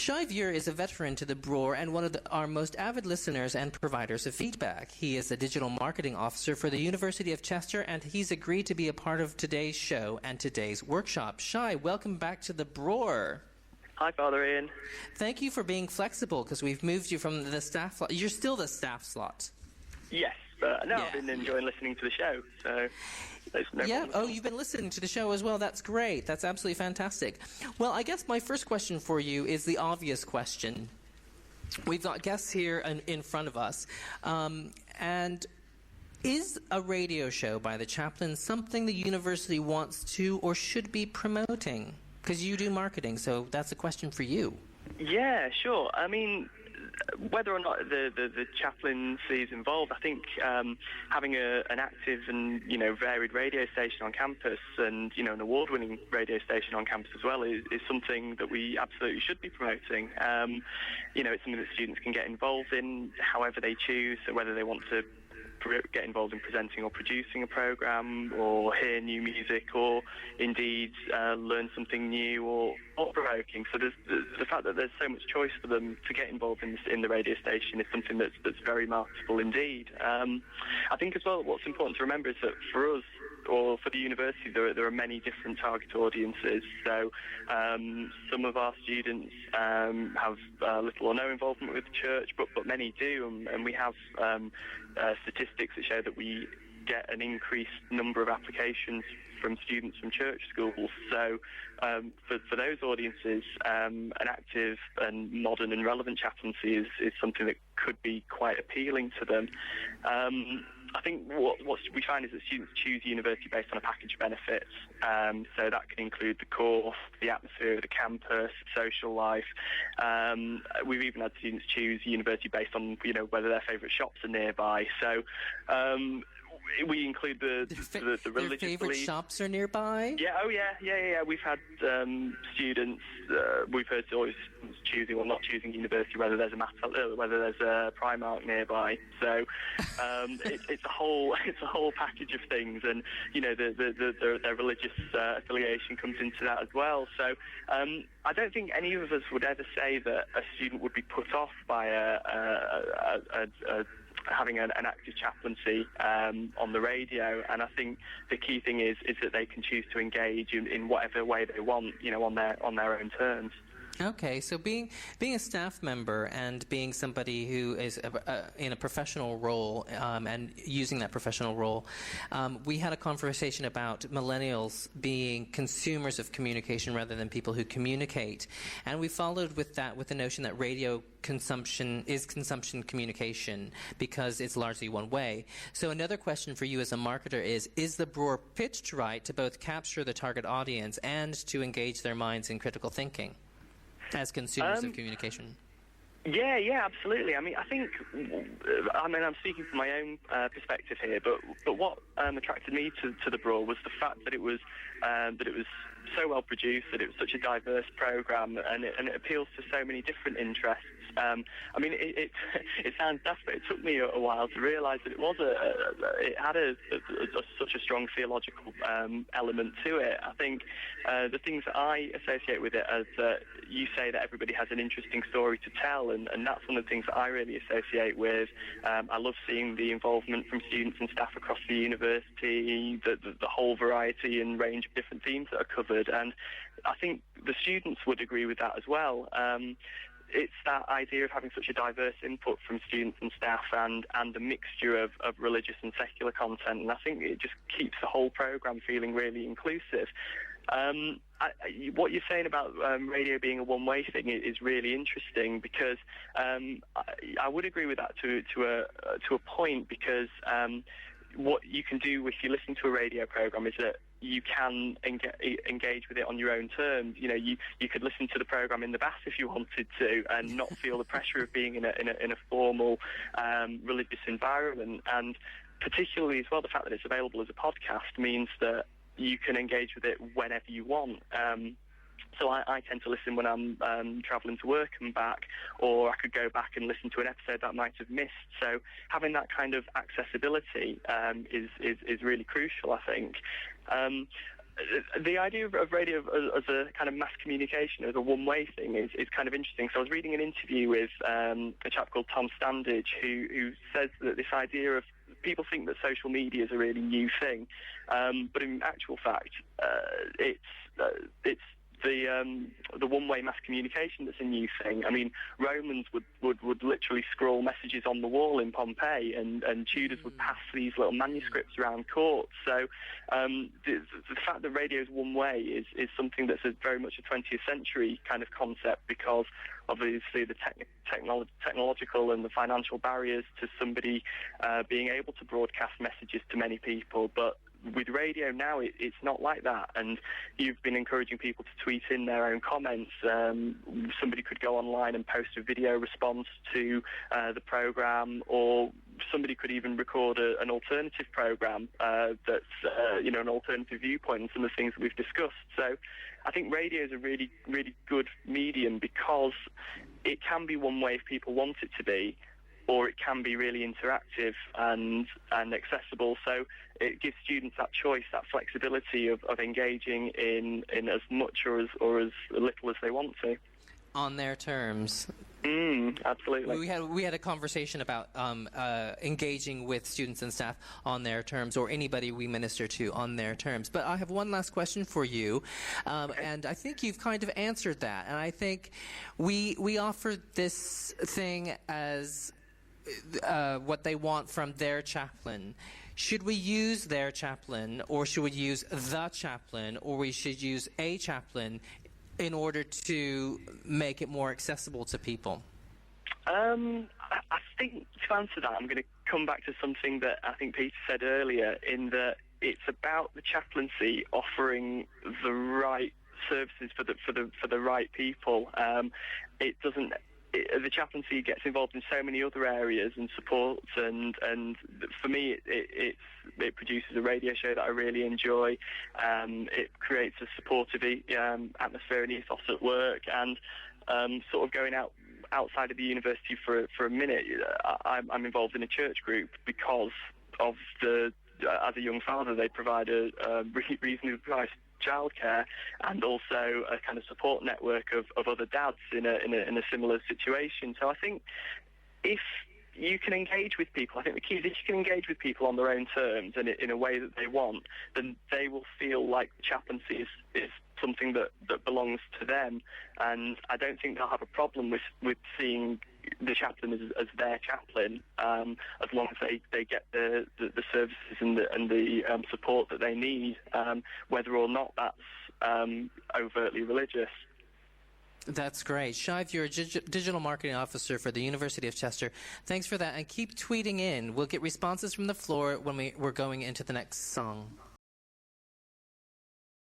Shai Veur is a veteran to the BROR and one of our most avid listeners and providers of feedback. He is the digital marketing officer for the University of Chester, and he's agreed to be a part of today's show and today's workshop. Shai, welcome back to the BROR. Hi, Father Ian. Thank you for being flexible, because we've moved you from the staff slot. You're still the staff slot. Yes, but no, I've been enjoying listening to the show, so... You've been listening to the show as well. That's great. That's absolutely fantastic. Well, I guess my first question for you is the obvious question. We've got guests here in front of us. And is a radio show by the chaplain something the university wants to or should be promoting? Because you do marketing, so that's a question for you. Yeah, sure. I mean, whether or not the chaplaincy is involved, I think having an active and varied radio station on campus, and an award-winning radio station on campus as well, is something that we absolutely should be promoting. It's something that students can get involved in however they choose, so whether they want to get involved in presenting or producing a program, or hear new music, or indeed learn something new or thought-provoking. So the fact that there's so much choice for them to get involved in the radio station is something that's very marketable indeed. I think as well what's important to remember is that for us, or for the university, there are many different target audiences. So some of our students have little or no involvement with the church, but many do, and we have statistics that show that we get an increased number of applications from students from church schools. So for those audiences, an active and modern and relevant chaplaincy is something that could be quite appealing to them. I think what we find is that students choose university based on a package of benefits. So that can include the course, the atmosphere of the campus, social life. We've even had students choose university based on whether their favourite shops are nearby. So we include the religious their favourite beliefs. shops are nearby? Yeah. We've had students, we've heard always choosing or not choosing university, whether there's a Primark nearby. So it's a whole package of things, and their religious affiliation comes into that as well. So I don't think any of us would ever say that a student would be put off by having an active chaplaincy on the radio, and I think the key thing is that they can choose to engage in whatever way they want, on their own terms. Okay, so being a staff member and being somebody who is in a professional role and using that professional role, we had a conversation about millennials being consumers of communication rather than people who communicate, and we followed with that with the notion that radio consumption is consumption communication because it's largely one way. So another question for you as a marketer is the BROR pitched right to both capture the target audience and to engage their minds in critical thinking as consumers of communication? Yeah, absolutely. I mean, I'm speaking from my own perspective here, but what attracted me to the BROR was the fact that it was so well produced, that it was such a diverse program, and it appeals to so many different interests. I mean, it sounds daft, but it took me a while to realise that it had such a strong theological element to it. I think the things that I associate with it as you say that everybody has an interesting story to tell, and that's one of the things that I really associate with. I love seeing the involvement from students and staff across the university, the whole variety and range of different themes that are covered, and I think the students would agree with that as well. It's that idea of having such a diverse input from students and staff, and a mixture of religious and secular content, and I think it just keeps the whole programme feeling really inclusive. What you're saying about radio being a one-way thing is really interesting, because I would agree with that to a point, because what you can do if you listen to a radio programme is that you can engage with it on your own terms. You could listen to the programme in the bath if you wanted to, and not feel the pressure of being in a formal religious environment. And particularly as well, the fact that it's available as a podcast means that you can engage with it whenever you want. So I tend to listen when I'm travelling to work and back, or I could go back and listen to an episode that I might have missed. So having that kind of accessibility is really crucial, I think. the idea of radio as a kind of mass communication, as a one-way thing, is kind of interesting. So I was reading an interview with a chap called Tom Standage, who says that this idea of people think that social media is a really new thing, but in actual fact, it's the one-way mass communication that's a new thing. I mean, Romans would literally scroll messages on the wall in Pompeii, and Tudors would pass these little manuscripts around courts. So the fact that radio is one-way is something that's very much a 20th century kind of concept, because obviously the technological and the financial barriers to somebody being able to broadcast messages to many people. But with radio now, it's not like that, and you've been encouraging people to tweet in their own comments. Somebody could go online and post a video response to the programme, or somebody could even record an alternative programme that's an alternative viewpoint on some of the things that we've discussed. So I think radio is a really, really good medium, because it can be one way if people want it to be, or it can be really interactive and accessible. So it gives students that choice, that flexibility of engaging in as much or as little as they want to. On their terms. Absolutely. We had a conversation about engaging with students and staff on their terms, or anybody we minister to on their terms. But I have one last question for you, and I think you've kind of answered that. And I think we offer this thing as what they want from their chaplain. Should we use their chaplain, or should we use the chaplain, or we should use a chaplain in order to make it more accessible to people? I think to answer that, I'm going to come back to something that I think Peter said earlier, in that it's about the chaplaincy offering the right services for the right people. It doesn't. The chaplaincy gets involved in so many other areas and supports, and for me, it produces a radio show that I really enjoy. It creates a supportive atmosphere and ethos at work, and sort of going outside of the university for a minute. I'm involved in a church group because of as a young father, they provide a reasonably priced childcare, and also a kind of support network of other dads in a similar situation. So I think if you can engage with people, I think the key is if you can engage with people on their own terms and in a way that they want, then they will feel like chaplaincy is something that belongs to them, and I don't think they'll have a problem with seeing the chaplain as their chaplain, as long as they get the services and the support that they need, whether or not that's overtly religious. That's great. Shive, you're a digital marketing officer for the University of Chester. Thanks for that, and keep tweeting in. We'll get responses from the floor when we're going into the next song.